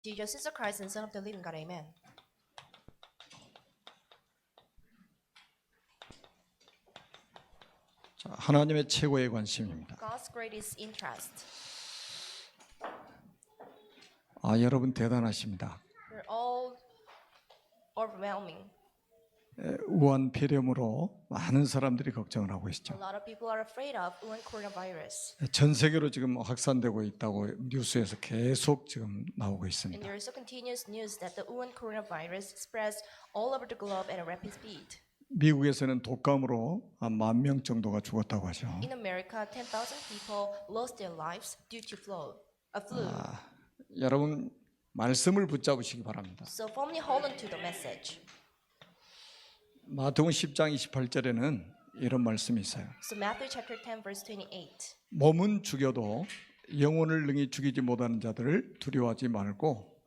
Jesus is the Christ and Son of the living God. Amen. 자, 하나님의 최고의 관심입니다. God's greatest interest. 여러분 대단하십니다. You're all overwhelming. 우한 폐렴으로 많은 사람들이 걱정을 하고 A 있죠. lot of people are afraid of Wuhan coronavirus. 전 세계로 지금 확산되고 있다고 뉴스에서 계속 지금 나오고 And 있습니다. there is a continuous news that the Wuhan coronavirus spreads all over the globe at a rapid speed. 미국에서는 독감으로 한 10,000명 정도가 죽었다고 하죠. In America, 10,000 people lost their lives due to flu. 여러분 말씀을 붙잡으시기 바랍니다. So firmly hold on to the message. 마태복음 10장 28절에는 이런 말씀이 있어요. So Matthew chapter 10 verse 28. 몸은 죽여도 영혼을 능히 죽이지 못하는 자들을 두려워하지 말고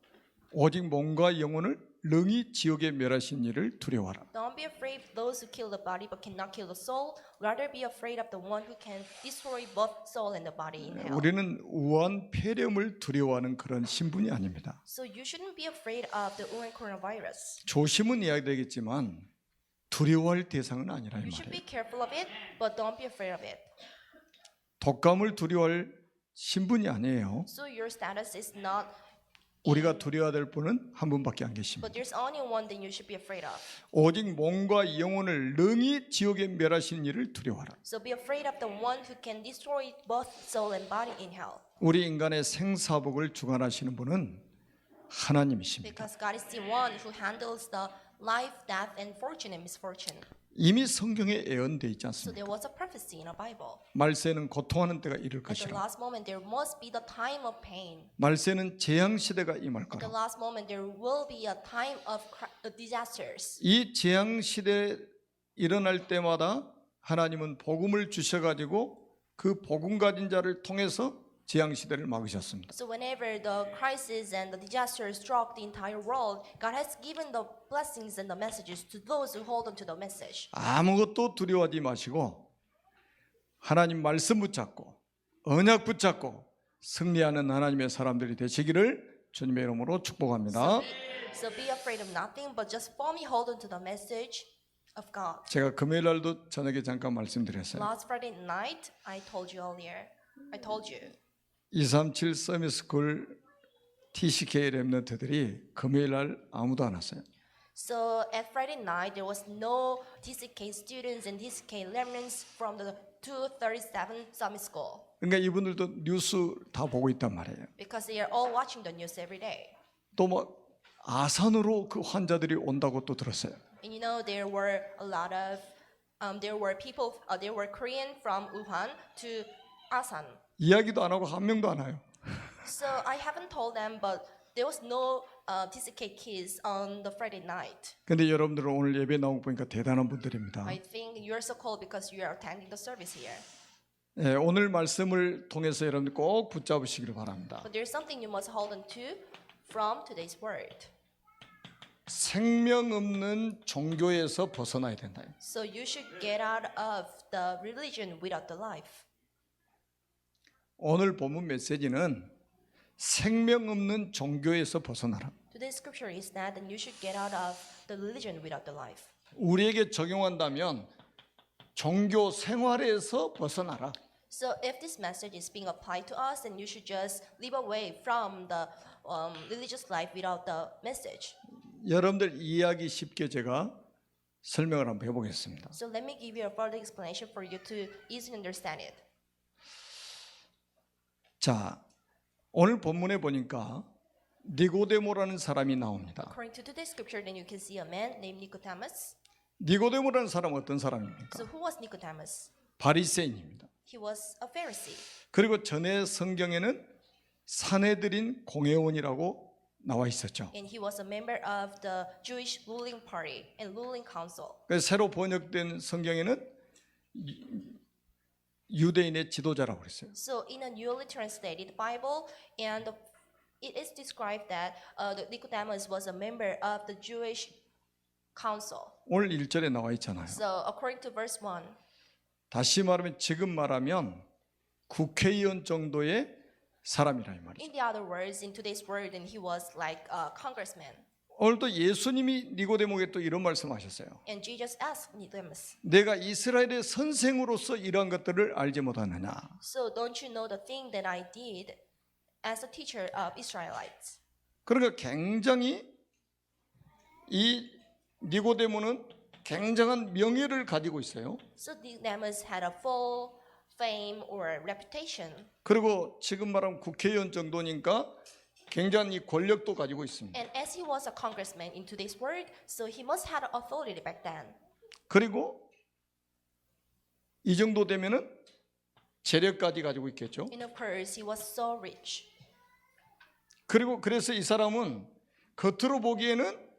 오직 몸과 영혼을 능히 지옥에 멸하신 이를 두려워하라. Don't be afraid of those who kill the body but cannot kill the soul. Rather be afraid of the one who can destroy both soul and the body in hell. 우리는 우한 폐렴을 두려워하는 그런 신분이 아닙니다. So you shouldn't be afraid of the Wuhan coronavirus. 조심은 이야기되겠지만 두려워할 대상은 아니라 이 You should 말이에요. be careful of it, but don't be afraid of it. 독감을 두려워할 신분이 아니에요. So your status is not, 우리가 두려워야 될 분은 한 분밖에 안 계십니다. but there's only one thing you should be afraid of. 오직 몸과 영혼을 능히 지옥에 멸하신 이를 두려워하라. So be afraid of the one who can destroy both soul and body in hell. 우리 인간의 생사복을 주관하시는 분은 하나님이십니다. Because God is the one who handles the life, death, and fortune and misfortune. 이미 성경에 예언되어 있지 So 않습니까? there was a prophecy in the Bible. 말세는 고통하는 때가 이를 At the 것이라. last moment, there must be the time of pain. 말세는 재앙 시대가 임할 At the 거라. last moment, there will be a time of disasters. 이 재앙 시대 일어날 때마다 하나님은 복음을 주셔가지고 그 복음 가진 자를 통해서 재앙 시대를 막으셨습니다. So whenever the crisis and the disasters struck the entire world, God has given the blessings and the messages to those who hold on to the message. 아무것도 두려워하지 마시고 하나님 말씀 붙잡고 언약 붙잡고 승리하는 하나님의 사람들이 되시기를 주님의 이름으로 축복합니다. So be afraid of nothing, but just firmly hold on to the message of God. 제가 금요일 날도 저녁에 잠깐 말씀드렸어요. Last Friday night, I told you earlier. I told you. 237 서밋스쿨 TCK 랩런트들이 금요일 날 아무도 안 왔어요. So at Friday night, there was no TCK students and TCK remnants from the 237 Summit School 그러니까 이분들도 뉴스 다 보고 있단 말이에요. because they are all watching the news every day. 또 뭐 아산으로 그 환자들이 온다고 또 들었어요. And you know there were a lot of there were people there were Korean from Wuhan to Asan. 이야기도 안 하고 한 명도 안 와요. So I haven't told them, but there was no TCK kids on the Friday night. 근데 여러분들은 오늘 예배 나온 거 보니까 대단한 분들입니다. I think you're so cold because you are attending the service here. 예, 오늘 말씀을 통해서 여러분들 꼭 붙잡으시기를 바랍니다. But there's something you must hold on to from today's word. 생명 없는 종교에서 벗어나야 된다. So you should get out of the religion without the life. 오늘 본문 메시지는 생명 없는 종교에서 벗어나라. Today's scripture is that you should get out of the religion without the life. 우리에게 적용한다면 종교 생활에서 벗어나라. So if this message is being applied to us, then you should just live away from the religious life without the message. 여러분들 이해하기 쉽게 제가 설명을 한번 해보겠습니다. So let me give you a further explanation for you to easily understand it. 자, 오늘 본문에 보니까 니고데모라는 사람이 나옵니다. According to today's scripture, then you can see a man named Nicodemus. 니고데모라는 사람은 어떤 사람입니까? So who was Nicodemus? 바리새인입니다. He was a Pharisee. 그리고 전에 성경에는 산헤드린 공회원이라고 나와 있었죠. And he was a member of the Jewish ruling party and ruling council. 그래서 새로 번역된 성경에는 유대인의 지도자라고 그랬어요. So in a newly translated Bible, and it is described that Nicodemus was a member of the Jewish council. 오늘 1절에 나와 있잖아요. So according to verse 1, 다시 말하면 지금 말하면 국회의원 정도의 사람이라 이 말이죠. In the other words, in today's word, then he was like a congressman. 오늘도 예수님이 니고데모에게 또 이런 말씀하셨어요. And Jesus asked Nicodemus, 내가 이스라엘의 선생으로서 이러한 것들을 알지 못하느냐. so don't you know the thing that I did as a teacher of Israelites? 그러니까 굉장히 이 니고데모는 굉장한 명예를 가지고 있어요. So Nicodemus had a full fame or reputation. 그리고 지금 말하면 국회의원 정도니까 굉장히 권력도 가지고 있습니다. And as he was a congressman in today's world, so he must have authority back then. 그리고 이 정도 되면은 재력까지 가지고 있겠죠. And of course, he was so rich. 그리고 그래서 이 사람은 겉으로 보기에는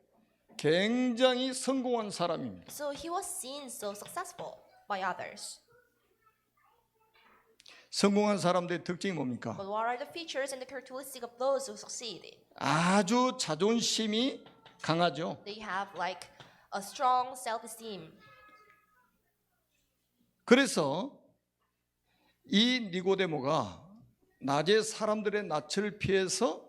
굉장히 성공한 사람입니다. So he was seen so successful by others. 성공한 사람들의 특징이 뭡니까? But what are the features and the characteristics of those who succeed? 아주 자존심이 강하죠. They have like a strong self-esteem. 그래서 이 니고데모가 낮에 사람들의 낯을 피해서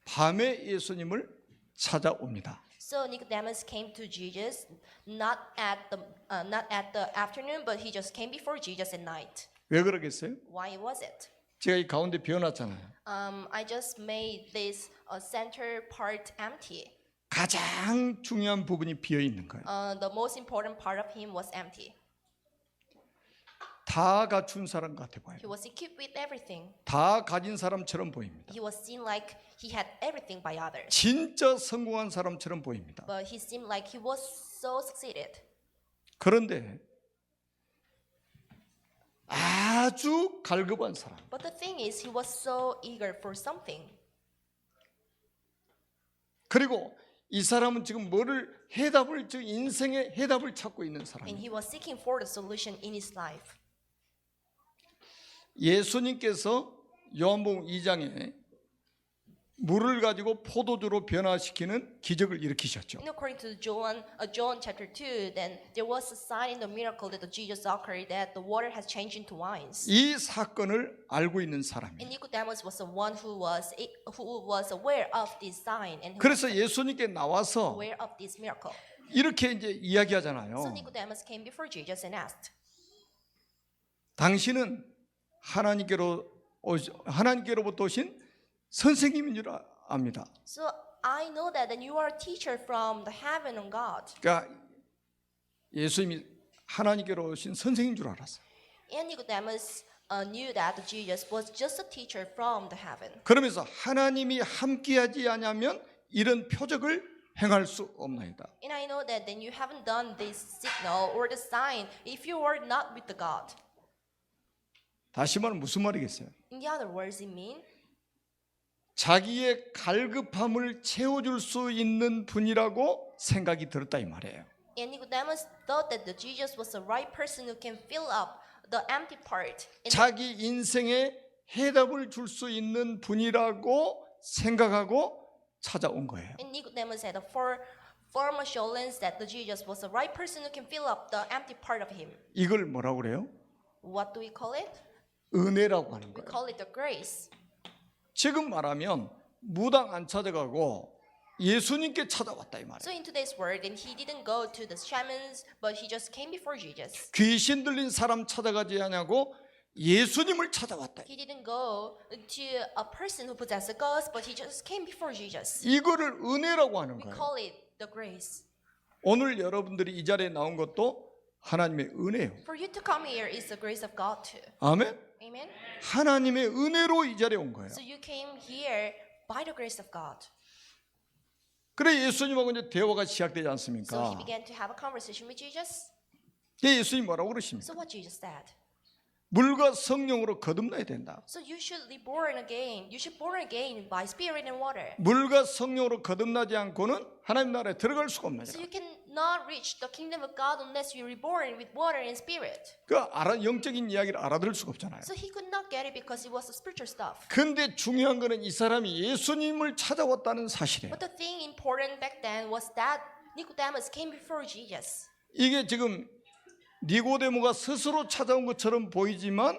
밤에 예수님을 찾아옵니다. So Nicodemus came to Jesus not at the afternoon, but he just came before Jesus at night. 왜 그러겠어요? Why was it? 제가 이 가운데 비워놨잖아요. I just made this center part empty. 가장 중요한 부분이 비어 있는 거예요. The most important part of him was empty. 다 갖춘 사람 같아 보여요. He was equipped with everything. 다 가진 사람처럼 보입니다. He was seen like he had everything by others. 진짜 성공한 사람처럼 보입니다. But he seemed like he was so succeeded. 그런데 아주 갈급한 사람. But the thing is, he was so eager for something. 그리고 이 사람은 지금 뭐를 해답을 지금 인생의 해답을 찾고 있는 And 사람이에요. he was seeking for the solution in his life. 예수님께서 요한복음 2장에 물을 가지고 포도주로 변화시키는 기적을 일으키셨죠. And according to John chapter 2, then there was a sign in the miracle that Jesus occurred that the water has changed into wines. 이 사건을 알고 있는 And 사람이에요. Nicodemus was the one who was aware of this sign and who 그래서 예수님께 나와서 aware of this miracle. 이렇게 이제 So 이야기하잖아요. Nicodemus came before Jesus and asked, 당신은 하나님께로부터 오신 선생님인 줄 압니다. so I know that you are a teacher from the heaven of God. 그러니까 예수님이 하나님께로 오신 선생인 줄 알았어요. And Nicodemus knew that Jesus was just a teacher from the heaven. 그러면서 하나님이 함께하지 않으면 이런 표적을 행할 수 없나이다. And I know that then you haven't done this signal or the sign if you are not with the God. 다시 말하면 무슨 말이겠어요? In the other words, it means 자기의 갈급함을 채워줄 수 있는 분이라고 생각이 들었다 이 말이에요. and Nicodemus thought that the Jesus was the right person who can fill up the empty part. And 자기 인생에 해답을 줄 수 있는 분이라고 생각하고 찾아온 거예요. Nicodemus had a firm assurance that the Jesus was the right person who can fill up the empty part of him. 이걸 뭐라고 그래요? What do we call it? 은혜라고 하는 We 거예요. call it the grace. 지금 말하면 무당 안 찾아가고 예수님께 찾아왔다 이 말이에요. So in today's word, and he didn't go to the shamans, but he just came before Jesus. 귀신 들린 사람 찾아가지 않냐고 예수님을 찾아왔다. He didn't go to a person who possessed a ghost, but he just came before Jesus. 이거를 은혜라고 하는 We 거예요. call it the grace. 오늘 여러분들이 이 자리에 나온 것도 하나님의 은혜예요. For you to come here is the grace of God too. 아멘. Amen. 하나님의 은혜로 이 자리에 온 거예요. So you came here by the grace of God. 그래 예수님하고 이제 대화가 시작되지 So he 않습니까? began to have a conversation with Jesus. 예수님 뭐라고 그러십니까? So what Jesus said? 물과 성령으로 거듭나야 된다. So you should be born again. You should born again by spirit and water. 물과 성령으로 거듭나지 않고는 하나님 나라에 들어갈 수가 없느니라. So you cannot reach the kingdom of God unless you are reborn with water and spirit. 그 영적인 이야기를 알아들을 수가 없잖아요. So he could not get it because it was a spiritual stuff. 근데 중요한 거는 이 사람이 예수님을 찾아왔다는 사실이에요. But the thing important back then was that Nicodemus came before Jesus. 이게 지금 니고데모가 스스로 찾아온 것처럼 보이지만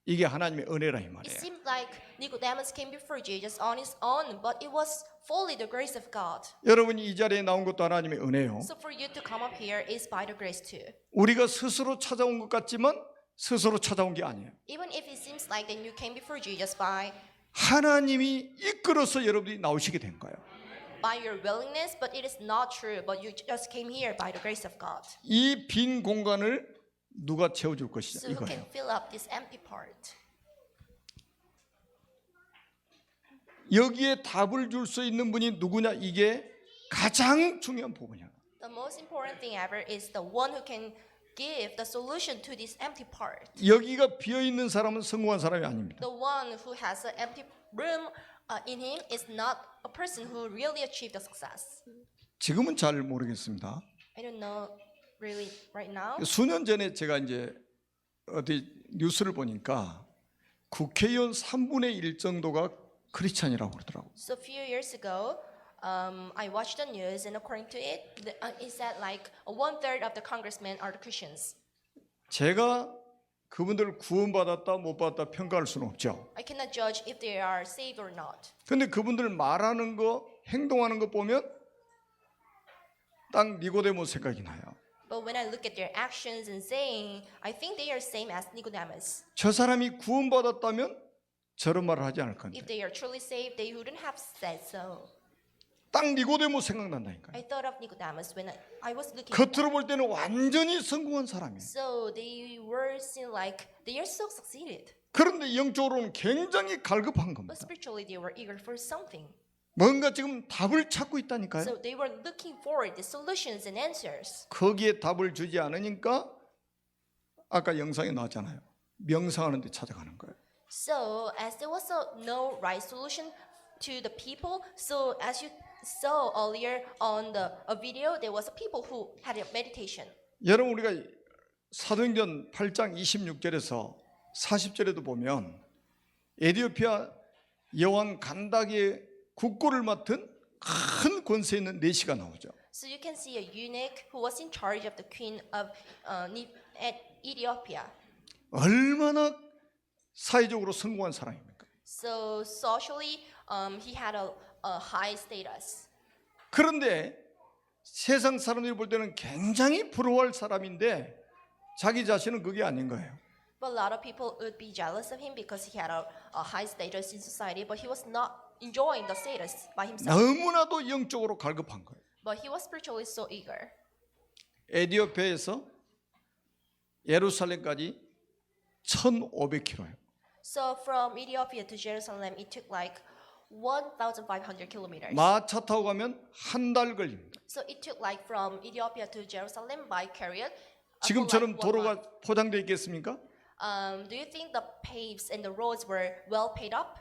이게 하나님의 은혜라 이 It 말이에요. seemed like Nicodemus came before Jesus on his own, but it was fully the grace of God. 여러분이 이 자리에 나온 것도 하나님의 은혜요. So for you to come up here is by the grace too. 우리가 스스로 찾아온 것 같지만 스스로 찾아온 게 아니에요. Even if it seems like that you came before Jesus by 하나님이 이끌어서 여러분이 나오시게 된 거예요. your willingness, but it is not true. But you just came here by the grace of God. 이 빈 공간을 누가 채워줄 것이냐 So who can 이거예요. fill up this empty part? 여기에 답을 줄 수 있는 분이 누구냐 이게 가장 중요한 부분이야. The most important thing ever is the one who can give the solution to this empty part. 여기가 비어 있는 사람은 성공한 사람이 아닙니다. The one who has an empty room in him is not a person who really achieved the success. 지금은 잘 모르겠습니다. I don't know really right now. 수년 전에 제가 이제 어디 뉴스를 보니까 국회의원 3분의 1 정도가 크리스찬이라고 그러더라고. So a few years ago, I watched the news, and according to it, it said like 1/3 of the congressmen are the Christians. 제가 그분들을 구원받았다 못 받았다 평가할 수는 없죠. I cannot judge if they are saved or not. 근데 그분들 말하는 거, 행동하는 거 보면 딱 니고데모 생각이 나요. But when I look at their actions and saying, I think they are same as Nicodemus. 저 사람이 구원받았다면 저런 말을 하지 않을 건데. If they are truly saved, they wouldn't have said so. 딱 니고데모 생각난다니까요. I thought of Nicodemus when I was looking. 겉으로 볼 때는 완전히 성공한 사람이에요. So they were seen like they are so succeeded. 그런데 영적으로는 굉장히 갈급한 겁니다. But spiritually, they were eager for something. 뭔가 지금 답을 찾고 있다니까요. So they were looking forward to solutions and answers. 거기에 답을 주지 않으니까 아까 영상에 나왔잖아요. 명상하는 데 찾아가는 거예요. So as there was no right solution to the people, so as you saw earlier on the video, there was people who had a meditation. 여러분 우리가 사도행전 8장 26절에서 40절에도 보면 에티오피아 여왕 간닥의 국고를 맡은 큰 권세 있는 내시가 나오죠. So you can see a eunuch who was in charge of the queen of Ethiopia. 얼마나 사회적으로 성공한 사람입니까? So socially, he had a high status. 그런데 세상 사람들이 볼 때는 굉장히 부러워할 사람인데 자기 자신은 그게 아닌 거예요. But a lot of people would be jealous of him because he had a high status in society, but he was not enjoying the status by himself. 너무나도 영적으로 갈급한 거예요. But he was spiritually so eager. 에티오피아에서 예루살렘까지 1,500km예요. So from Ethiopia to Jerusalem, it took like 1,500 kilometers. 마차 타고 가면 한 달 걸립니다. So it took like from Ethiopia to Jerusalem by chariot. 지금처럼 도로가 포장되어 있겠습니까? Do you think the paves and the roads were well paid up?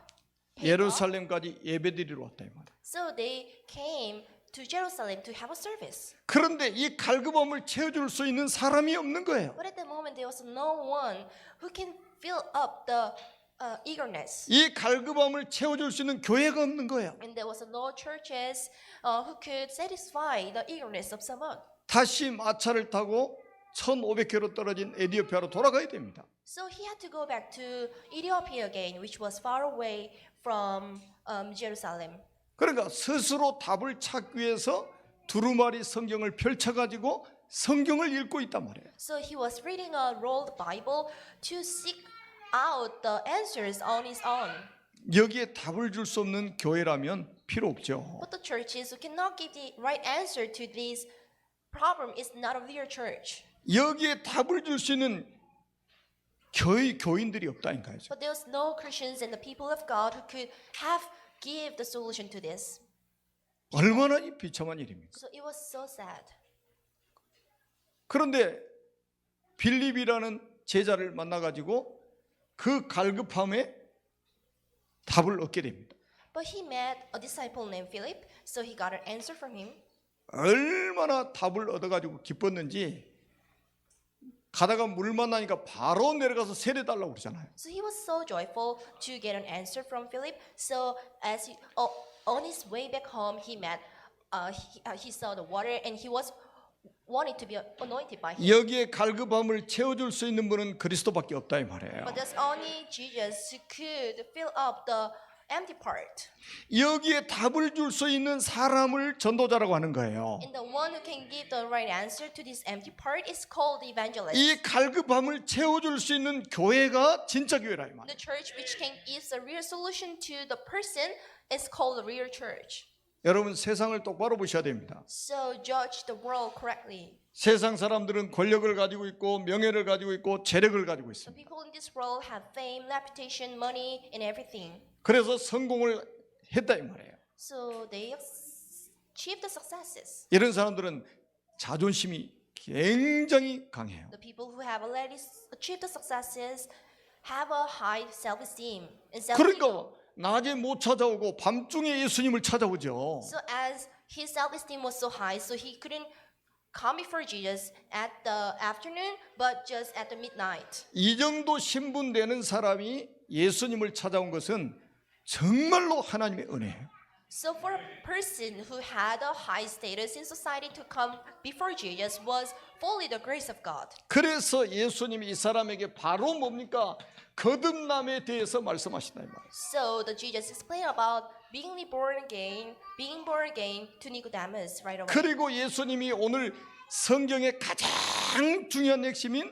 예루살렘까지 예배드리러 왔다 이 말이에요. So they came to Jerusalem to have a service. 그런데 이 갈급함을 채워줄 수 있는 사람이 없는 거예요. But at the moment, there was no one who can fill up the eagerness. 이 갈급함을 채워줄 수 있는 교회가 없는 거예요. And there was no churches who could satisfy the eagerness of someone. 다시 마차를 타고 1,500km 떨어진 에티오피아로 돌아가야 됩니다. So he had to go back to Ethiopia again, which was far away from Jerusalem. 그러니까 스스로 답을 찾기 위해서 두루마리 성경을 펼쳐가지고 성경을 읽고 있단 말이에요. So he was reading a rolled Bible to seek out the answers on his own. 여기에 답을 줄 수 없는 교회라면 필요 없죠. But the churches who cannot give the right answer to this problem is not of your church. 여기에 답을 줄 수 있는 교인들이 없다니까요. But there was no Christians and the people of God who could give the solution to this. 얼마나 이 비참한 일입니까? So it was so sad. 그런데 빌립이라는 제자를 만나가지고 그 갈급함에 답을 얻게 됩니다. But he met a disciple named Philip, so he got an answer from him. 얼마나 답을 얻어가지고 기뻤는지 가다가 물 만나니까 바로 내려가서 세례달라고 그러잖아요. So he was so joyful to get an answer from Philip. So as on his way back home, he met, he saw the water, and he was wanted to be anointed by him. 여기에 갈급함을 채워줄 수 있는 분은 그리스도밖에 없다 이 말이에요. But there's only Jesus who could fill up the empty part. 여기에 답을 줄 수 있는 사람을 전도자라고 하는 거예요. And the one who can give the right answer to this empty part is called the evangelist. 이 갈급함을 채워줄 수 있는 교회가 진짜 교회라 이 말이에요. The church which can give the real solution to the person is called the real church. 여러분 세상을 똑바로 보셔야 됩니다. So judge the world correctly. 세상 사람들은 권력을 가지고 있고 명예를 가지고 있고 재력을 가지고 The 있습니다. people in this world have fame, reputation, money, and everything. 그래서 성공을 했다 이 말이에요. So they achieve the successes. 이런 사람들은 자존심이 굉장히 강해요. The people who have already achieved the successes have a high self-esteem and self-ego. 그러니까 낮에 못 찾아오고 밤중에 예수님을 찾아오죠. So as his self-esteem was so high, so he couldn't come before Jesus at the afternoon, but just at the midnight. 이 정도 신분 되는 사람이 예수님을 찾아온 것은 정말로 하나님의 은혜예요. So for a person who had a high status in society to come before Jesus was fully the grace of God. 그래서 예수님이 이 사람에게 바로 뭡니까? 거듭남에 대해서 말씀하신다 이 말이에요. So the Jesus explained about being born again to Nicodemus right away. 그리고 예수님이 오늘 성경의 가장 중요한 핵심인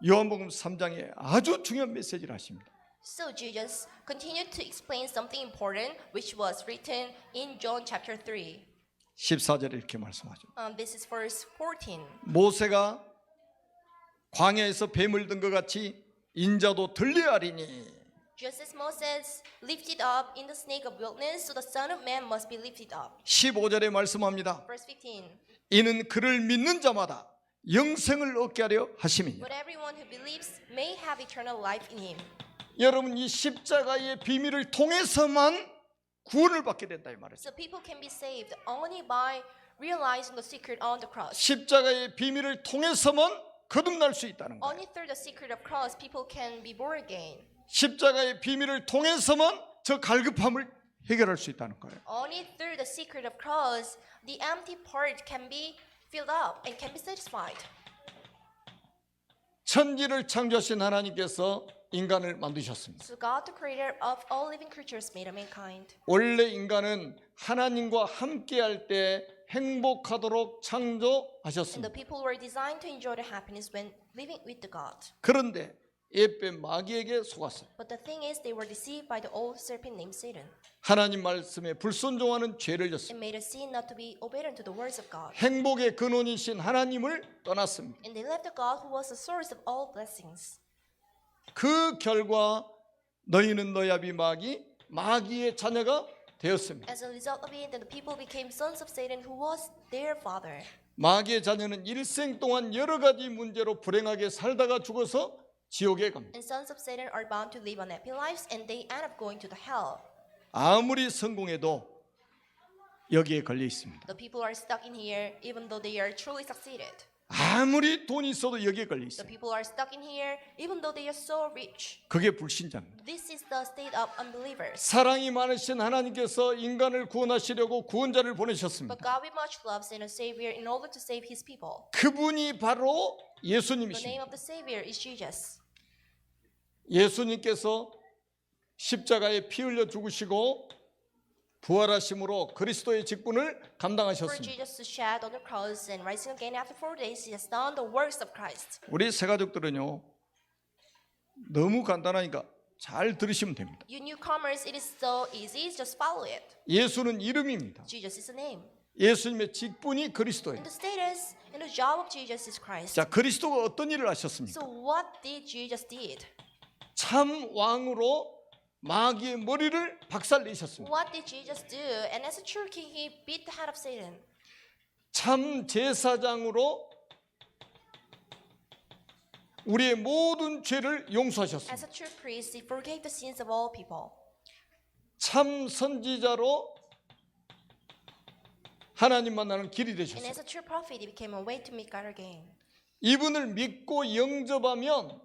요한복음 3장에 아주 중요한 메시지를 하십니다. So Jesus continued to explain something important which was written in John chapter 3. 14절에 이렇게 말씀하죠. This is verse 14. 모세가 광야에서 뱀을 든 것 같이 인자도 들려하리니. Just as Moses lifted up in the snake of wilderness, so the Son of Man must be lifted up. 15절에 말씀합니다. Verse 15. 이는 그를 믿는 자마다 영생을 얻게 하려 하심이니라. But everyone who believes may have eternal life in him. 여러분 이 십자가의 비밀을 통해서만 구원을 받게 된다 이 말이에요. So people can be saved only by realizing the secret on the cross. 십자가의 비밀을 통해서만 거듭날 수 있다는 거예요. Only through the secret of cross people can be born again. 십자가의 비밀을 통해서만 저 갈급함을 해결할 수 있다는 거예요. Only through the secret of cross the empty part can be filled up and can be satisfied. 천지를 창조하신 하나님께서 인간을 만드셨습니다. So God, the creator of all living creatures, made a mankind. 원래 인간은 하나님과 함께할 때 행복하도록 And 창조하셨습니다. the people were designed to enjoy the happiness when living with the God. 그런데 옛뱀 마귀에게 속았어요. But the thing is, they were deceived by the old serpent named Satan 하나님 말씀에 불순종하는 죄를 졌습니다. and made a sin not to be obedient to the words of God. 행복의 근원이신 하나님을 떠났습니다. And they left the God who was the source of all blessings. 그 결과 너희는 너희 아비 마귀의 자녀가 되었습니다. As a result of it, then the people became sons of Satan, who was their father. 마귀의 자녀는 일생 동안 여러 가지 문제로 불행하게 살다가 죽어서 지옥에 갑니다. And sons of Satan are bound to live unhappy lives, and they end up going to the hell. 아무리 성공해도 여기에 걸려 있습니다. The people are stuck in here, even though they are truly succeeded. 아무리 돈이 있어도 여기에 걸려 The 있어요. people are stuck in here, even though they are so rich. 그게 불신자입니다. This is the state of unbelievers. 사랑이 많으신 하나님께서 인간을 구원하시려고 구원자를 보내셨습니다. But God with much love sent a Savior in order to save His people. 그분이 바로 The name 예수님이십니다. of the Savior is Jesus. 예수님께서 십자가에 피 흘려 죽으시고 부활하심으로 그리스도의 직분을 For 감당하셨습니다. Jesus to shed on the cross and rising again after 4 days, He has done the works of Christ. 우리 새 가족들은요 너무 간단하니까 잘 들으시면 됩니다. You newcomers, it is so easy, just follow it. 예수는 이름입니다. Jesus is a name. 예수님의 직분이 그리스도예요. And the status and the job of Jesus is Christ. 자, 그리스도가 어떤 일을 하셨습니까? So what did Jesus did? 참 왕으로 마귀의 머리를 박살내셨습니다. What did Jesus do? And as a true king, He beat the head of Satan. 참 제사장으로 우리의 모든 죄를 용서하셨습니다. As a true priest, He forgave the sins of all people. 참 선지자로 하나님 만나는 길이 And as 되셨습니다. a true prophet, He became a way to meet God again. 이분을 믿고 영접하면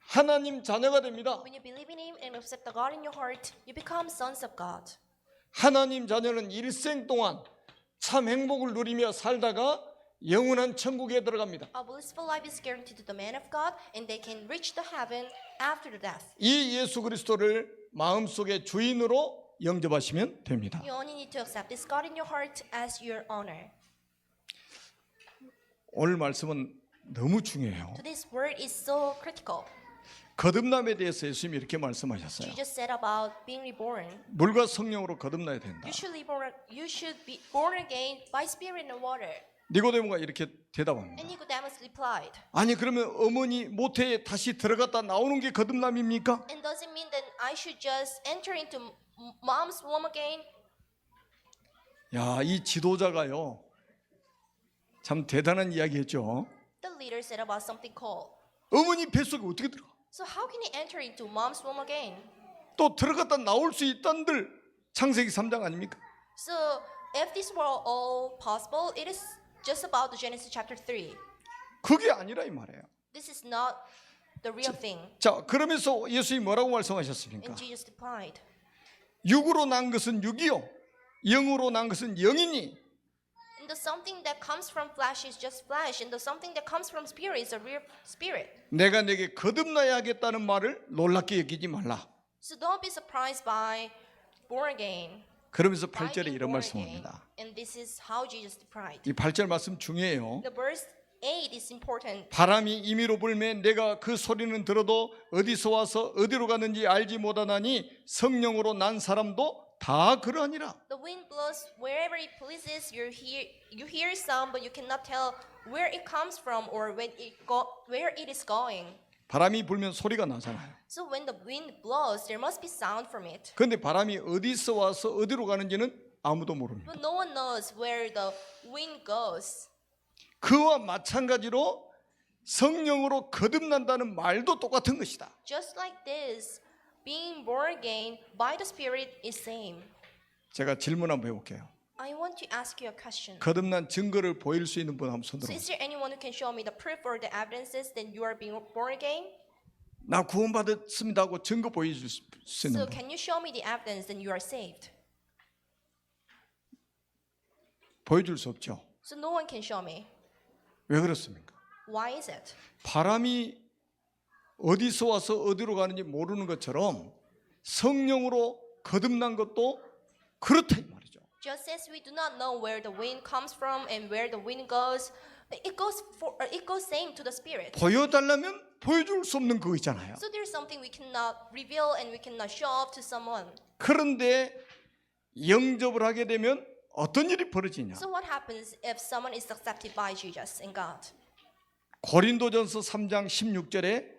하나님 자녀가 됩니다. When you believe in Him and accept the God in your heart, you become sons of God. 하나님 자녀는 일생 동안 참 행복을 누리며 살다가 영원한 천국에 들어갑니다. A blissful life is guaranteed to the man of God, and they can reach the heaven after the death. 이 예수 그리스도를 마음속에 주인으로 영접하시면 됩니다. You only need to accept this God in your heart as your owner. 오늘 말씀은 너무 중요해요. So this word is so critical. 거듭남에 대해서 예수님이 이렇게 말씀하셨어요. Jesus said about being reborn. 물과 성령으로 거듭나야 된다. You should be born again by spirit and water. 니고데모가 이렇게 대답합니다. And Nicodemus replied, 아니 그러면 어머니 모태에 다시 들어갔다 나오는 게 거듭남입니까? and does it mean that I should just enter into mom's womb again? 야, 이 지도자가요. 참 대단한 이야기했죠. The leader said about something called. 어머니 뱃속에 어떻게 들어가? So how can he enter into mom's womb again? 또 들어갔다 나올 수 있단들 창세기 3장 아닙니까? So if this were all possible, it is just about the Genesis chapter 3. 그게 아니라 이 말이에요. This is not the real thing. 자, 그러면서 예수님이 뭐라고 말씀하셨습니까? And Jesus replied, 육으로 난 것은 육이요, 영으로 난 것은 영이니. and the something that comes from flesh is just flesh, and the something that comes from spirit is a real spirit. 내가 내게 거듭나야 하겠다는 말을 놀랍게 여기지 말라. So don't be surprised by born again. 그러면서 by 8절에 being 이런 born 말씀을 again. 합니다. And this is how Jesus replied. 이 8절 말씀 중요해요. The verse 8 is important. 바람이 임의로 불매 내가 그 소리는 들어도 어디서 와서 어디로 가는지 알지 못하나니 성령으로 난 사람도 다 그러하니라. The wind blows wherever it pleases. You hear sound, but you cannot tell where it comes from or where it is going. 바람이 불면 소리가 나잖아요. So when the wind blows, there must be sound from it. 그런데 바람이 어디서 와서 어디로 가는지는 아무도 모릅니다. But no one knows where the wind goes. 그와 마찬가지로 성령으로 거듭난다는 말도 똑같은 것이다. Just like this, being born again by the Spirit is same. 제가 질문 한번 해볼게요. I want to ask you a question. 거듭난 증거를 보일 수 있는 분 한번 손 So 들어. is there anyone who can show me the proof or the evidences that you are being born again? 나 구원받았습니다 하고 증거 보여줄 수 So 있는 분. can you show me the evidence that you are saved? 보여줄 수 없죠. So no one can show me. 왜 그렇습니까? Why is it? 바람이 어디서 와서 어디로 가는지 모르는 것처럼 성령으로 거듭난 것도 그렇다 이 말이죠. Just as we do not know where the wind comes from and where the wind goes, it goes same to the Spirit. 보여달라면 보여줄 수 없는 그거 있잖아요. So there's something we cannot reveal and we cannot show off to someone. 그런데 영접을 하게 되면 어떤 일이 벌어지냐? So what happens if someone is accepted by Jesus and God? 고린도전서 3장 16절에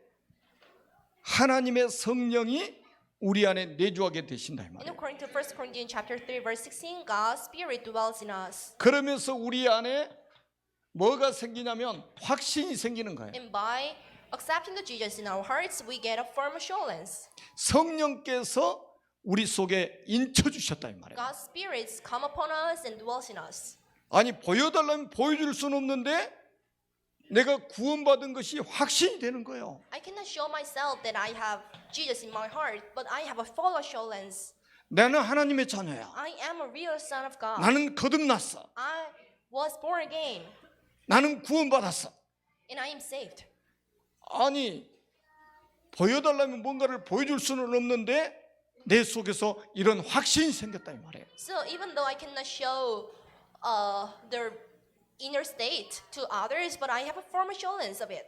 하나님의 성령이 우리 안에 내주하게 되신다 이 In 말이에요. according to 1 Corinthians chapter 3 verse 16, God's Spirit dwells in us. 그러면서 우리 안에 뭐가 생기냐면 확신이 생기는 거예요. And by accepting the Jesus in our hearts, we get a firm assurance. 성령께서 우리 속에 인쳐 주셨다 이 말이에요. God's spirits come upon us and dwells in us. 아니 보여달라면 보여줄 수는 없는데 내가 구원받은 것이 확신이 되는 거예요. I cannot show myself that I have Jesus in my heart, but I have a full assurance. 나는 하나님의 자녀야. I am a real son of God. 나는 거듭났어. I was born again, 나는 구원받았어. and I am saved. 아니 보여달라면 뭔가를 보여줄 수는 없는데 내 속에서 이런 확신이 생겼다 이 말이에요. So even though I cannot show the inner state to others, but I have a firm assurance of it.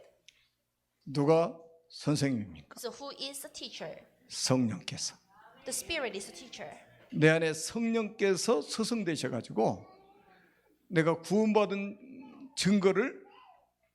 누가 선생님입니까? So who is the teacher? 성령께서. The Spirit is the teacher. 내 안에 성령께서 서성되셔 가지고 내가 구원받은 증거를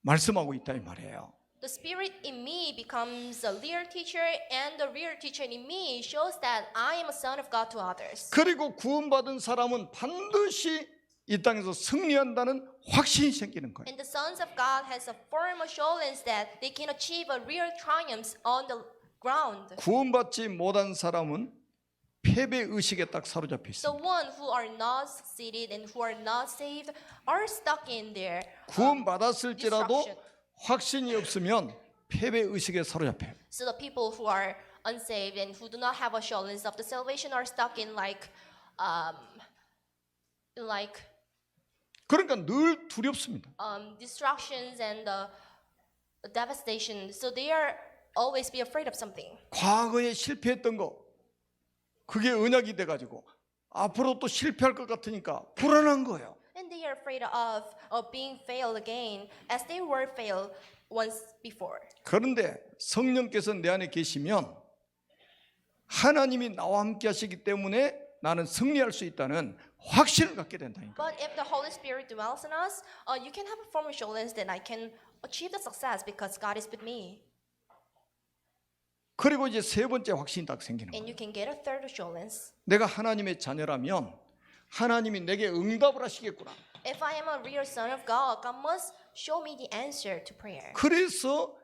말씀하고 있다 이 말이에요. The Spirit in me becomes a real teacher, and the real teacher in me shows that I am a son of God to others. 그리고 구원받은 사람은 반드시 이 땅에서 승리한다는 확신이 생기는 거예요. And the sons of God has a firm assurance that they can achieve a real triumph on the ground. 구원받지 못한 사람은 패배 의식에 딱 사로잡혀 The 있습니다. one who are not succeeded and who are not saved are stuck in their 구원받았을지라도 destruction. 확신이 없으면 패배 의식에 사로잡혀요. So the people who are unsaved and who do not have assurance of the salvation are stuck in like 그러니까 늘 두렵습니다. Distractions and devastation. So they are always be afraid of something. 과거에 실패했던 거 그게 언약이 돼가지고 앞으로 또 실패할 것 같으니까 불안한 거예요. And they are afraid of being failed again as they were failed once before. 그런데 성령께서 내 안에 계시면 하나님이 나와 함께 하시기 때문에 나는 승리할 수 있다는 확신을 갖게 된다니까. But if the Holy Spirit dwells in us, you can have a firm assurance that I can achieve the success because God is with me. 그리고 이제 세 번째 확신이 딱 생기는 And 거예요. you can get a third assurance. 내가 하나님의 자녀라면 하나님이 내게 응답을 하시겠구나. If I am a real son of God, God must show me the answer to prayer. 그래서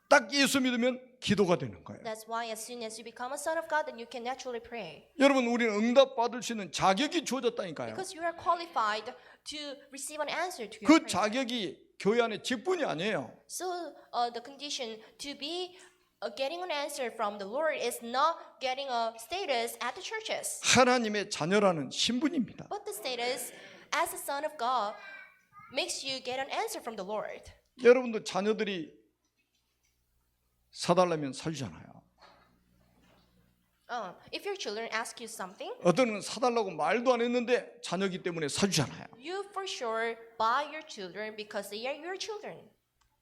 딱 예수 믿으면 기도가 되는 거예요. That's why as soon as you become a son of God, then you can naturally pray. 여러분 우리는 응답 받을 수 있는 자격이 주어졌다니까요. Because you are qualified to receive an answer to your 그 prayer. 자격이 교회 안에 직분이 아니에요. So the condition to be getting an answer from the Lord is not getting a status at the churches, 하나님의 자녀라는 신분입니다. but the status as a son of God makes you get an answer from the Lord. 여러분도 자녀들이 사달라면 사주잖아요. If your children ask you something, 어떤 건 사달라고 말도 안 했는데 자녀기 때문에 사주잖아요. you for sure buy your children because they are your children.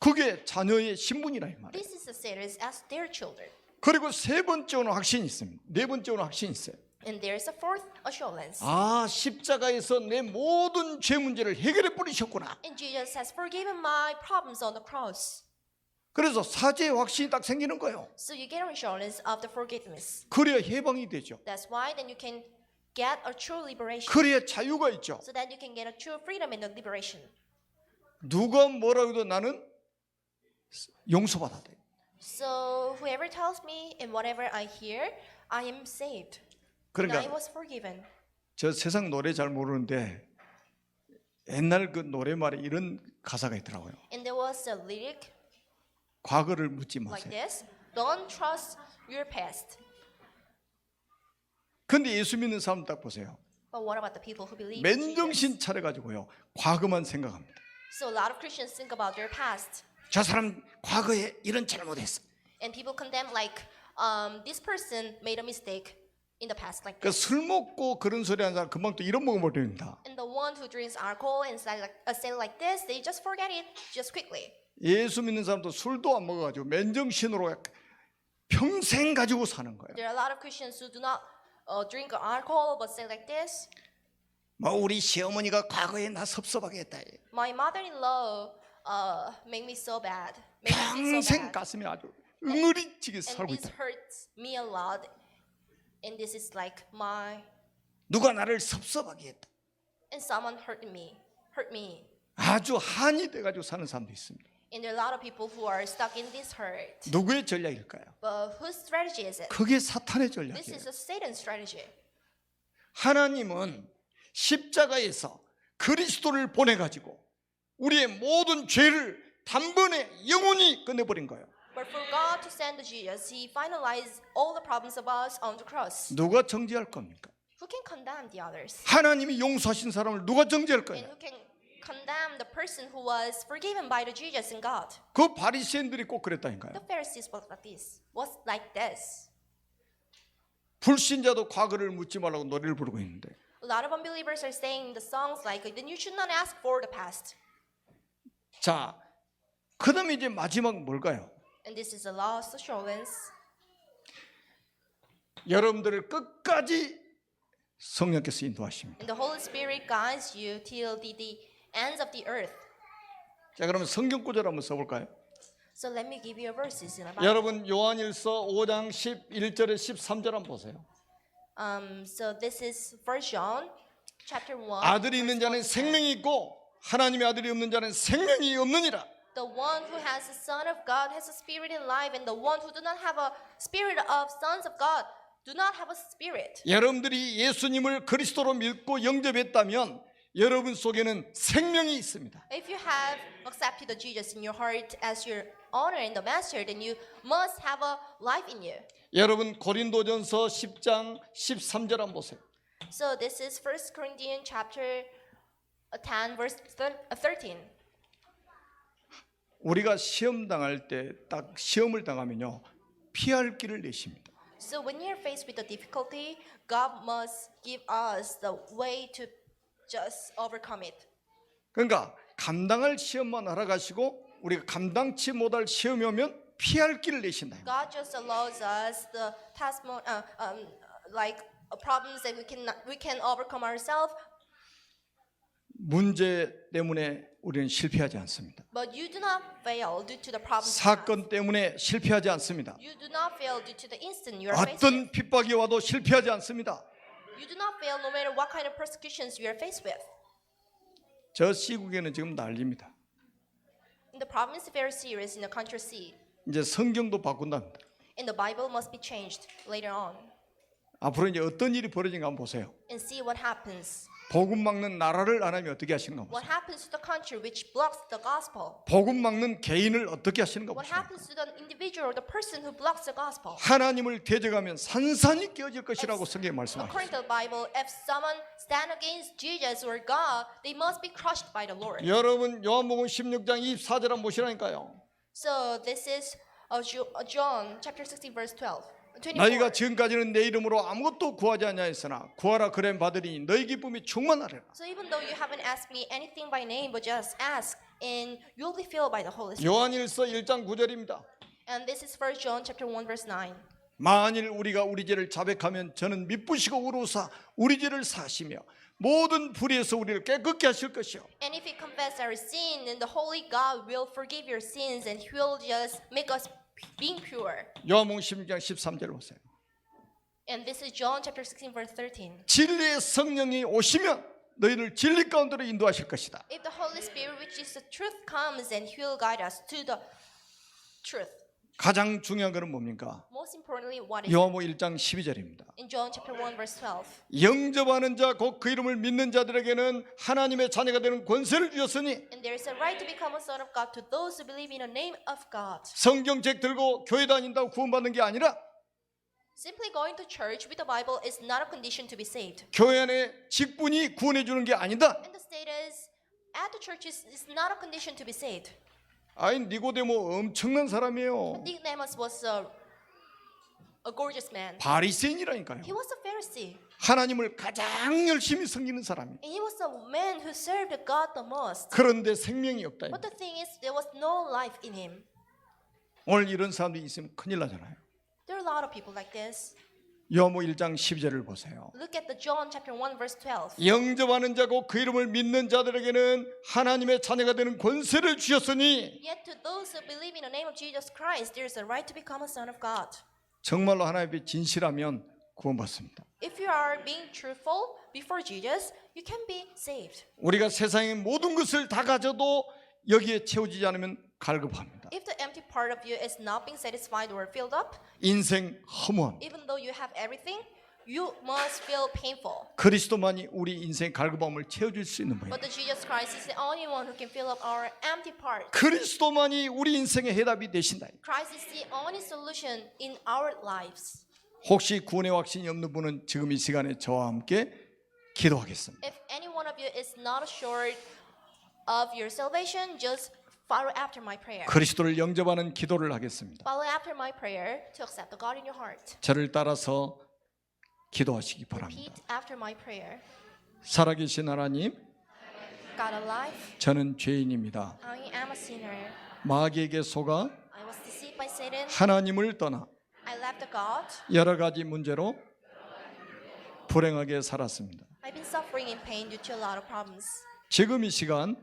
그게 자녀의 신분이라 이 말이에요. This is the status as their children. 그리고 세 번째로는 확신이 있습니다. 네 번째로는 확신이 있어요. And there is a fourth assurance. 아, 십자가에서 내 모든 죄 문제를 해결해 버리셨구나. And Jesus has forgiven my problems on the cross. 그래서 사죄의 확신이 딱 생기는 거예요. So you get an assurance of the forgiveness. 그래야 해방이 되죠. That's why then you can get a true liberation. 그래야 자유가 있죠. So that you can get a true freedom and a liberation. 누가 뭐라고 해도 나는 용서받아야 돼. So whoever tells me and whatever I hear, I am saved. And I 그러니까 was forgiven. 저 세상 노래 잘 모르는데 옛날 그 노래말에 이런 가사가 있더라고요. And there was a lyric 과거를 묻지 like 마세요. this: Don't trust your past. 근데 예수 믿는 사람 딱 보세요. But what about the people who believe in Jesus? 맨정신 차려가지고요. 과거만 생각합니다. So a lot of Christians think about their past. 저 사람 과거에 이런 잘못했어. And people condemn like this person made a mistake in the past like 그 this. 술 먹고 그런 소리 하는 사람 금방 또 이런 먹어버립니다. And the one who drinks alcohol and say like this, they just forget it just quickly. 예수 믿는 사람도 술도 안 먹어가지고 맨정신으로 평생 가지고 사는 거예요. There are a lot of Christians who do not drink alcohol but say like this. 뭐 우리 시어머니가 과거에 나 섭섭하게 했다. My mother-in-law made me so bad. Made me feel so 평생 bad. 가슴에 아주 응어리지게 And 살고 this 있다. hurts me a lot. And this is like my 누가 나를 섭섭하게 했다. and someone hurt me. 아주 한이 돼가지고 사는 사람도 있습니다. And there are a lot of people who are stuck in this hurt. 누구의 전략일까요? But whose strategy is it? 그게 사탄의 This 전략이에요. is a Satan's strategy. 하나님은 십자가에서 그리스도를 보내가지고 우리의 모든 죄를 단번에 영원히 끝내버린 거예요. But for God to send Jesus, He finalized all the problems of us on the cross. 누가 정죄할 겁니까? Who can condemn the others? 하나님이 용서하신 사람을 누가 정죄할 And 거예요? who can condemn the person who was forgiven by the Jesus and God? 그 바리새인들이 꼭 그랬다니까요. The Pharisees was like this. 불신자도 과거를 묻지 말라고 노래를 부르고 있는데 A lot of unbelievers are saying the songs like, then you should not ask for the past. 자, 그 다음에 이제 마지막 뭘까요? And this is a lost assurance. 여러분들을 끝까지 성령께서 인도하십니다. And the Holy Spirit guides you till the ends of the earth. 자, 그러면 성경 구절 한번 써볼까요? So let me give you verses in the Bible. 여러분 요한일서 5장 11절에 13절 한번 보세요. So this is 1 John chapter 1. 아들이 있는 verse 자는 1 to 10. 생명이 있고 하나님의 아들이 없는 자는 생명이 없느니라. The one who has the Son of God has a spirit in life, and the one who do not have a spirit of sons of God do not have a spirit. 여러분들이 예수님을 그리스도로 믿고 영접했다면 여러분 속에는 생명이 있습니다. If you have accepted the Jesus in your heart as your honor and the master, then you must have a life in you. 여러분 고린도전서 10장 13절 한번 보세요. So this is 1 Corinthians chapter 10 verse 13. 우리가 시험 당할 때 딱 시험을 당하면요 피할 길을 내십니다. So when you're faced with the difficulty, God must give us the way to just overcome it. 그러니까 감당할 시험만 알아가시고 우리가 감당치 못할 시험이 오면 피할 길을 내신다. God just allows us the like problems that we can overcome ourselves, 문제 때문에 우리는 실패하지 않습니다. but you do not fail due to the problems. 사건 때문에 실패하지 않습니다. You do not fail due to the instant you are faced with. 어떤 핍박이 와도 실패하지 않습니다. You do not fail no matter what kind of persecutions you are faced with. 저 시국에는 지금 난립니다. And the problem is very serious in the country C. 이제 성경도 바꾼답니다. And the Bible must be changed later on. 앞으로 이제 어떤 일이 벌어진가 한번 보세요. And see what happens. 복음 막는 나라를 안 하면 어떻게 하시는가 보세요. What happens to the country which blocks the gospel? 복음 막는 개인을 어떻게 하시는가 What 보세요. happens to the individual, the person who blocks the gospel? 하나님을 대적하면 산산이 깨어질 것이라고 성경에 말씀하셨어요. According to the Bible, if someone stand against Jesus or God, they must be crushed by the Lord. 여러분 요한복음 16장 24절 한번 보시라니까요. So this is John chapter 16 verse 12. 너희가 24. 지금까지는 내 이름으로 아무것도 구하지 아니하였으나 구하라 그래 받으리니 너희 기쁨이 충만하리라. So even though you haven't asked me anything by name, but just ask, and you'll be filled by the Holy Spirit. 요한일서 1장 9절입니다. And this is 1 John chapter 1 verse 9. 만일 우리가 우리 죄를 자백하면 저는 미쁘시고 의로우사 우리 죄를 사시며 모든 불의에서 우리를 깨끗게 하실 것이요. And if we confess our sin, then the Holy God will forgive your sins, and He will just make us being pure. 요한복음 16장 13절 보세요. And this is John chapter 16 verse 13. 진리의 성령이 오시면 너희를 진리 가운데로 인도하실 것이다. If the Holy Spirit, which is the truth, comes, and He will guide us to the truth. 가장 중요한 것은 뭡니까? Most importantly, what is 요한복음 1장 12절입니다. in John chapter 1 verse 12? 영접하는 자 곧 그 이름을 믿는 자들에게는 하나님의 자녀가 되는 권세를 주셨으니 And there is a right to become a son of God to those who believe in the name of God. 성경책 들고 교회 다닌다고 구원받는 게 아니라 Simply going to church with the Bible is not a condition to be saved. 교회 안에 직분이 구원해 주는 게 아니다. And the status at the church is not a condition to be saved. 아이 니고데모 엄청난 사람이에요. Nicodemus was a gorgeous man. 바리새인이라니까요. He was a Pharisee. 하나님을 가장 열심히 섬기는 사람이에요. And he was a man who served God the most. 그런데 생명이 없다. But the thing is, there was no life in him. 오늘 이런 사람들이 있으면 큰일 나잖아요. There are a lot of people like this. 요한복음 1장 12절을 보세요. Look at the John chapter 1 verse 12. 영접하는 자고 그 이름을 믿는 자들에게는 하나님의 자녀가 되는 권세를 주셨으니 Yet to those who believe in the name of Jesus Christ, there is a right to become a son of God. 정말로 하나님 앞에 진실하면 구원받습니다. If you are being truthful before Jesus, you can be saved. 우리가 세상의 모든 것을 다 가져도 여기에 채워지지 않으면 갈급합니다. If the empty part of you is not being satisfied or filled up, 인생 허무합니다. even though you have everything, you must feel painful. 그리스도만이 우리 인생 갈급함을 채워줄 수 있는 분입니다. But the Jesus Christ is the only one who can fill up our empty part. 그리스도만이 우리 인생의 해답이 되신다. Christ is the only solution in our lives. 혹시 구원의 확신이 없는 분은 지금 이 시간에 저와 함께 기도하겠습니다. If any one of you is not assured of your salvation, just follow after my prayer. 그리스도를 영접하는 기도를 하겠습니다. Follow after my prayer to accept the God in your heart. 저를 따라서 기도하시기 바랍니다. Repeat after my prayer. 살아계신 하나님, God alive, 저는 죄인입니다. I am a sinner. 마귀에게 속아 I was deceived by Satan. 하나님을 떠나 I left the God. 여러 가지 문제로 불행하게 살았습니다. I've been suffering in pain due to a lot of problems. 지금 이 시간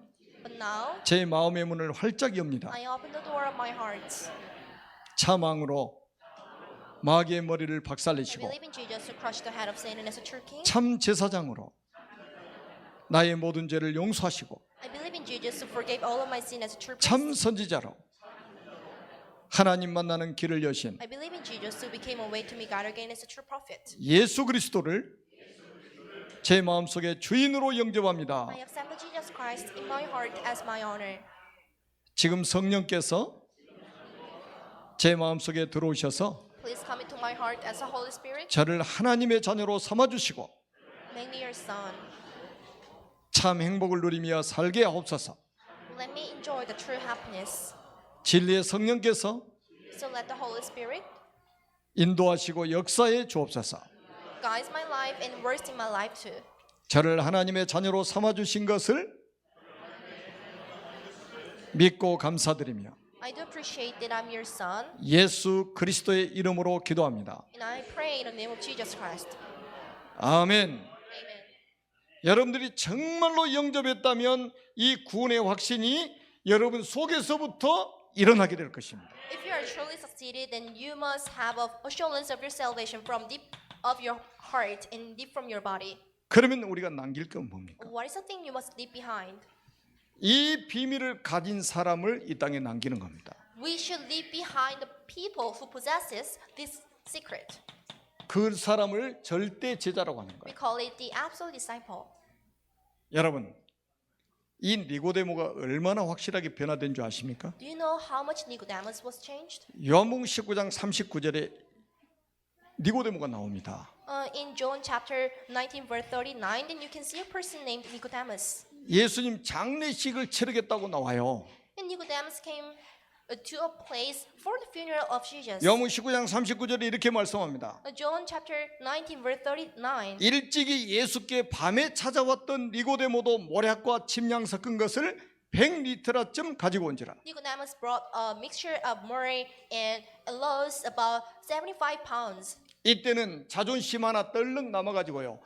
But now, 제 마음의 문을 활짝 엽니다. I open the door of my heart. 참왕으로 마귀의 머리를 I 박살내시고 believe in Jesus to crush the head of Satan as a true king. 참 제사장으로 나의 모든 죄를 용서하시고 I believe in Jesus to forgive all of my sin as a true priest. 참 선지자로 하나님 만나는 길을 여신 I believe in Jesus who became a way to meet God again as a true prophet. 예수 그리스도를 제 마음속에 주인으로 영접합니다. I accept Jesus Christ in my heart as my honor. 지금 성령께서 제 마음속에 들어오셔서 Please come into my heart as a Holy Spirit. 저를 하나님의 자녀로 삼아주시고 Make me your son. 참 행복을 누리며 살게 하옵소서. Let me enjoy the true happiness. 진리의 성령께서 So let the Holy Spirit 인도하시고 역사해 주옵소서. guide my life and works in my life too. 저를 하나님의 자녀로 삼아 주신 것을 믿고 감사드리며 I do appreciate that I'm your son, 예수 그리스도의 이름으로 기도합니다. and I pray in the name of Jesus Christ. 아멘. Amen. 여러분들이 정말로 영접했다면 이 구원의 확신이 여러분 속에서부터 일어나게 될 것입니다. If you are truly succeeded, then you must have a assurance of your salvation from deep of your heart and deep from your body. 그러면 우리가 남길 건 뭡니까? What is the thing you must leave behind? 이 비밀을 가진 사람을 이 땅에 남기는 겁니다. We should leave behind the people who possesses this secret. 그 사람을 절대 제자라고 하는 We 거예요. call it the absolute disciple. 여러분, 이 니고데모가 얼마나 확실하게 변화된 줄 아십니까? Do you know how much Nicodemus was changed? 요한복음 19장 39절에 니고데모가 나옵니다. In John chapter 19 verse 39, then you can see a person named Nicodemus. 예수님 장례식을 치르겠다고 나와요. And Nicodemus came to a place for the funeral of Jesus. 요한복음 19장 39절에 이렇게 말씀합니다. John chapter 19 verse 39. 일찍이 예수께 밤에 찾아왔던 니고데모도 모략과 침향 섞은 것을 100리터라쯤 가지고 온지라. Nicodemus brought a mixture of myrrh and aloes about 75 pounds. 이때는 자존심 하나 떨렁 남아가지고요.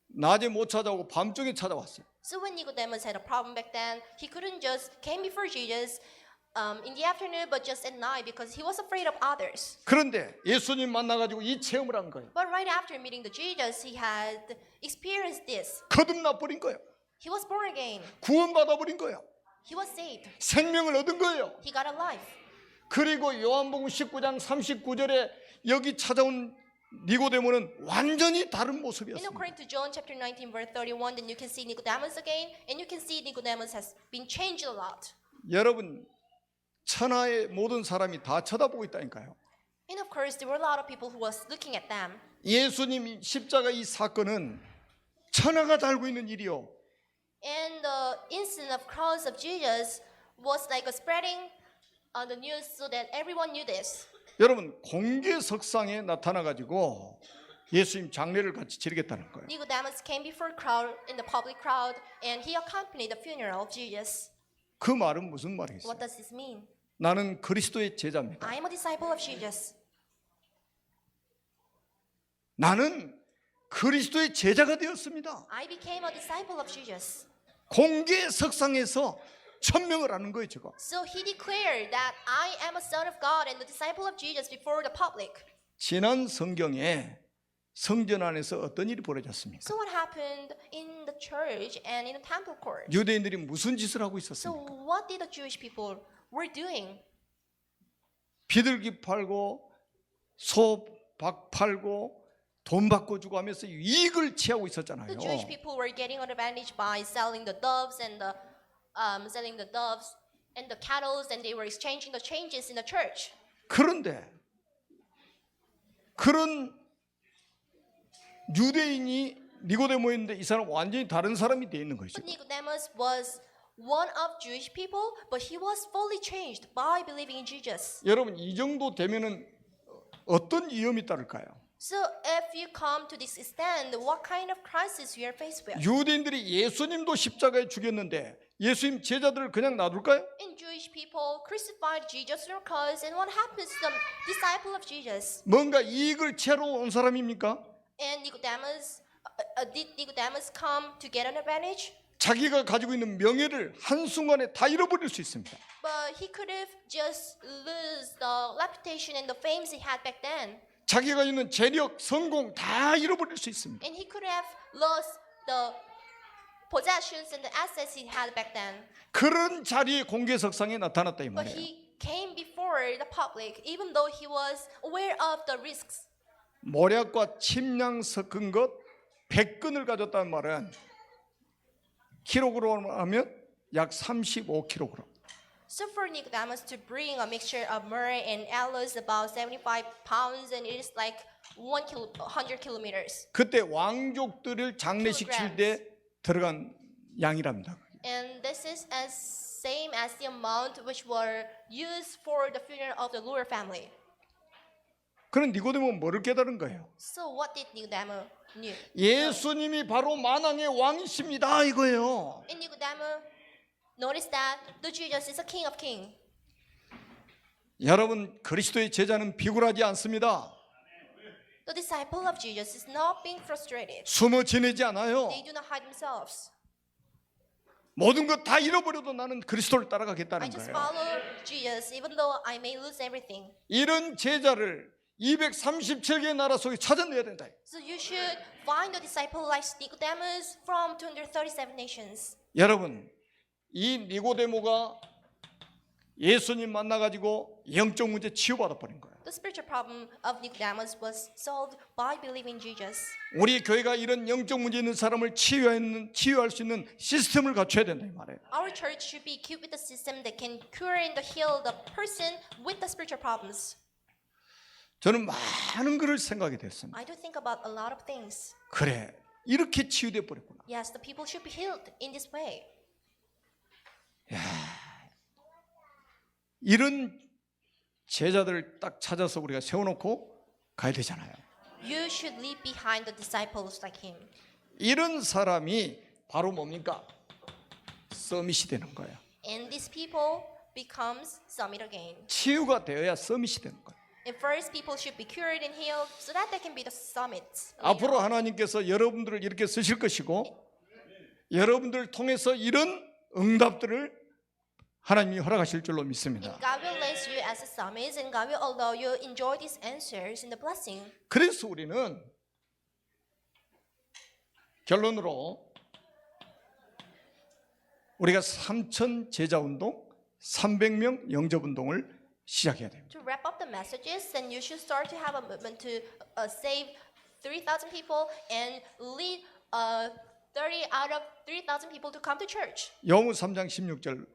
낮에 못 찾아오고 밤중에 찾아왔어요. So when Nicodemus had a problem back then, he couldn't just came before Jesus in the afternoon, but just at night because he was afraid of others. 그런데 예수님 만나가지고 이 체험을 한 거예요. But right after meeting the Jesus, he had experienced this. 거듭나 버린 거예요. He was born again. 구원받아 버린 거예요. He was saved. 생명을 얻은 거예요. He got a life. 그리고 요한복음 19장 39절에 여기 찾아온 니고데모는 완전히 다른 And 모습이었습니다. according to John chapter 19 verse 31, then you can see Nicodemus again, and you can see Nicodemus has been changed a lot. 여러분, 천하의 모든 사람이 다 쳐다보고 있다니까요. And of course, there were a lot of people who was looking at them. 예수님 십자가 이 사건은 천하가 다 알고 있는 일이요. And the incident of cross of Jesus was like a spreading the news so that everyone knew this. 여러분, 공개석상에 나타나가지고 예수님 장례를 같이 치르겠다는 거예요. Nicodemus came before crowd in the public crowd, and he accompanied the funeral of Jesus. 그 말은 무슨 말이겠어요? What does this mean? 나는 그리스도의 제자입니다. I am a disciple of Jesus. 나는 그리스도의 제자가 되었습니다. I became a disciple of Jesus. 공개석상에서 천명을 하는 거예요, 제가. So he declared that I am a son of God and the disciple of Jesus before the public. 지난 성경에 성전 안에서 어떤 일이 벌어졌습니까? So what happened in the church and in the temple court? 유대인들이 무슨 짓을 하고 So 있었습니까? what did the Jewish people were doing? 비둘기 팔고 소박 팔고 돈 받고 주고 하면서 이익을 취하고 있었잖아요. The Jewish people were getting an advantage by selling the doves and the cattle, and they were exchanging the changes in the church. 그런데 그런 유대인이 니고데모였는데 이 사람 완전히 다른 사람이 돼 있는 것이죠. But Nicodemus was one of Jewish people, but he was fully changed by believing in Jesus. 여러분, 이 정도 되면은 어떤 위험이 따를까요? So if you come to this extent, what kind of crisis you are faced with? 유대인들이 예수님도 십자가에 죽였는데 예수님 제자들을 그냥 놔둘까요? And Jewish people crucified Jesus on the cross, and what happens to the disciple of Jesus? 뭔가 이익을 취하러 온 사람입니까? And did Nicodemus come to get an advantage? 자기가 가지고 있는 명예를 한순간에 다 잃어버릴 수 있습니다. But he could have just lose the reputation and the fame he had back then. 자기가 있는 재력, 성공 다 잃어버릴 수 있습니다. And he could have lost the possessions and the assets he had back then. 그런 자리에 공개석상에 나타났다 이 But 말이에요. he came before the public, even though he was aware of the risks. 모략과 침량 섞은 것 100근을 가졌다는 말은 킬로그램 하면 약 35kg. So for Nicodemus to bring a mixture of myrrh and aloes about 75 pounds, and it is like 100 kilometers. 그때 왕족들을 장례식 칠 때 들어간 양이랍니다. And this is as same as the amount which were used for the funeral of the lower family. 그런 니고데모는 뭐를 깨달은 거예요? So what did Nicodemus knew? 예수님이 바로 만왕의 왕이십니다 이거예요. And Nicodemus noticed that the Jesus is a king of kings. 여러분, 그리스도의 제자는 비굴하지 않습니다. The disciple of Jesus is not being frustrated. 숨어 지내지 않아요. They do not hide themselves. 모든 것 다 잃어버려도 나는 그리스도를 I 따라가겠다는 just 거예요. follow Jesus even though I may lose everything. 이런 제자를 237개의 나라 속에 찾아내야 된다. So you should find a disciple like Nicodemus from 237 nations. 여러분, 이 니고데모가 예수님 만나가지고 영적 문제 치유받아 버린 거예요. The spiritual problem of Nicodemus was solved by believing Jesus. 우리 교회가 이런 영적 문제 있는 사람을 치유할 수 있는 시스템을 갖춰야 된다 이 말이에요. Our church should be equipped with a system that can cure and heal the person with the spiritual problems. 저는 많은 것을 생각이 됐습니다. I do think about a lot of things. 그래, 이렇게 치유돼 버렸구나. Yes, the people should be healed in this way. 이런 제자들을 딱 찾아서 우리가 세워놓고 가야 되잖아요. You should leave behind the disciples like him. 이런 사람이 바로 뭡니까? 서밋이 되는 거예요. And these people becomes summit again. 치유가 되어야 서밋이 되는 거예요. And first, people should be cured and healed so that they can be the summits. 앞으로 하나님께서 여러분들을 이렇게 쓰실 것이고 여러분들을 통해서 이런 응답들을 하나님이 허락하실 줄로 믿습니다. And God will place you as a summit, and God will allow you to enjoy these answers and the blessing. 그래서 우리는 결론으로 우리가 3,000 제자 운동, 300명 영접 운동을 시작해야 됩니다. To wrap up the messages, then you should start to have a movement to save 3,000 people and lead 30 out of 3,000 people to come to church. 영후 3장 16절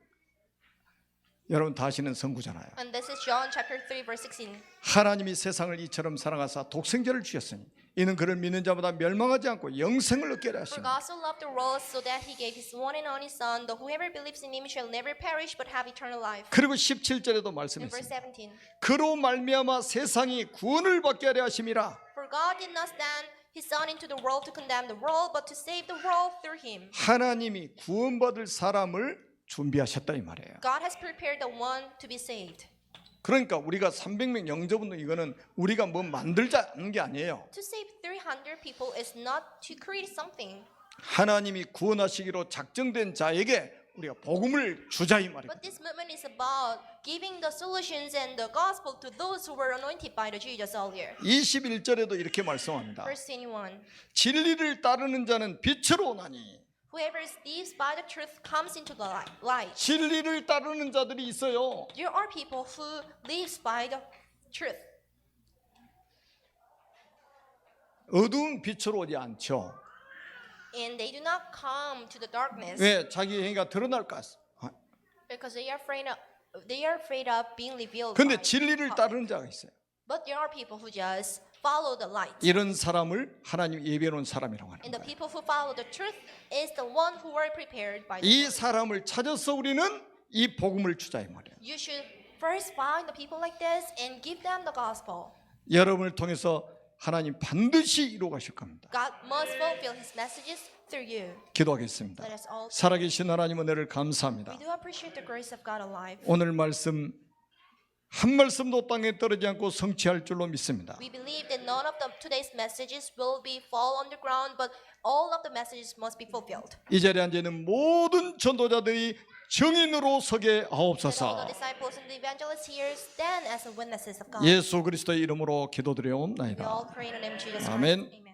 여러분 다 아시는 성구잖아요. And this is John chapter 3 verse 16. 하나님이 세상을 이처럼 사랑하사 독생자를 주셨으니 이는 그를 믿는 자마다 멸망하지 않고 영생을 얻게 하려 For 하시니 God so loved the world so that he gave his one and only son, that whoever believes in him shall never perish but have eternal life. 그리고 17절에도 In 말씀했습니다. verse 17. 그로 말미암아 세상이 구원을 받게 하려 하심이라. For God did not send his son into the world to condemn the world, but to save the world through him. 하나님이 구원받을 사람을 준비하셨다 이 말이에요. God has prepared the one to be saved. 그러니까 우리가 300명 영접운동 이거는 우리가 뭐 만들자는 게 아니에요. To save 300 people is not to create something, 하나님이 구원하시기로 작정된 자에게 우리가 복음을 주자 이 말이에요. but this movement is about giving the solutions and the gospel to those who were anointed by the Jesus earlier. 21절에도 이렇게 말씀합니다. Verse 21. 진리를 따르는 자는 빛으로 오나니. Whoever lives by the truth comes into the light. 진리를 따르는 자들이 있어요. There are people who lives by the truth. 어두운 빛으로 오지 않죠. And they do not come to the darkness 왜? 자기 행위가 드러날까? because they are afraid of being revealed. 근데 by 진리를 public. 따르는 자가 있어요. But there are people who just follow the light. 이런 사람을 하나님 예비해 놓은 사람이라고 하는 And the 거예요. people who follow the truth is the one who were prepared by the 이 word. 사람을 찾아서 우리는 이 복음을 주자 이 말이에요. You should first find the people like this and give them the gospel. 여러분을 통해서 하나님 반드시 이루어 가실 겁니다. God must fulfill his messages through you. 기도하겠습니다. Let us all 살아계신 하나님 은혜를 감사합니다. we do appreciate the grace of God alive. 오늘 말씀 한 말씀도 땅에 떨어지지 않고 성취할 줄로 믿습니다. We believe that none of today's messages will be fall on the ground, but all of the messages must be fulfilled. 이 자리에 앉아 있는 모든 전도자들이 증인으로 서게 And all the 하옵소서. disciples and the evangelists here stand as the witnesses of God. 예수 그리스도의 이름으로 We 기도드려옵나이다. all pray in the name of Jesus Christ. 아멘. Amen.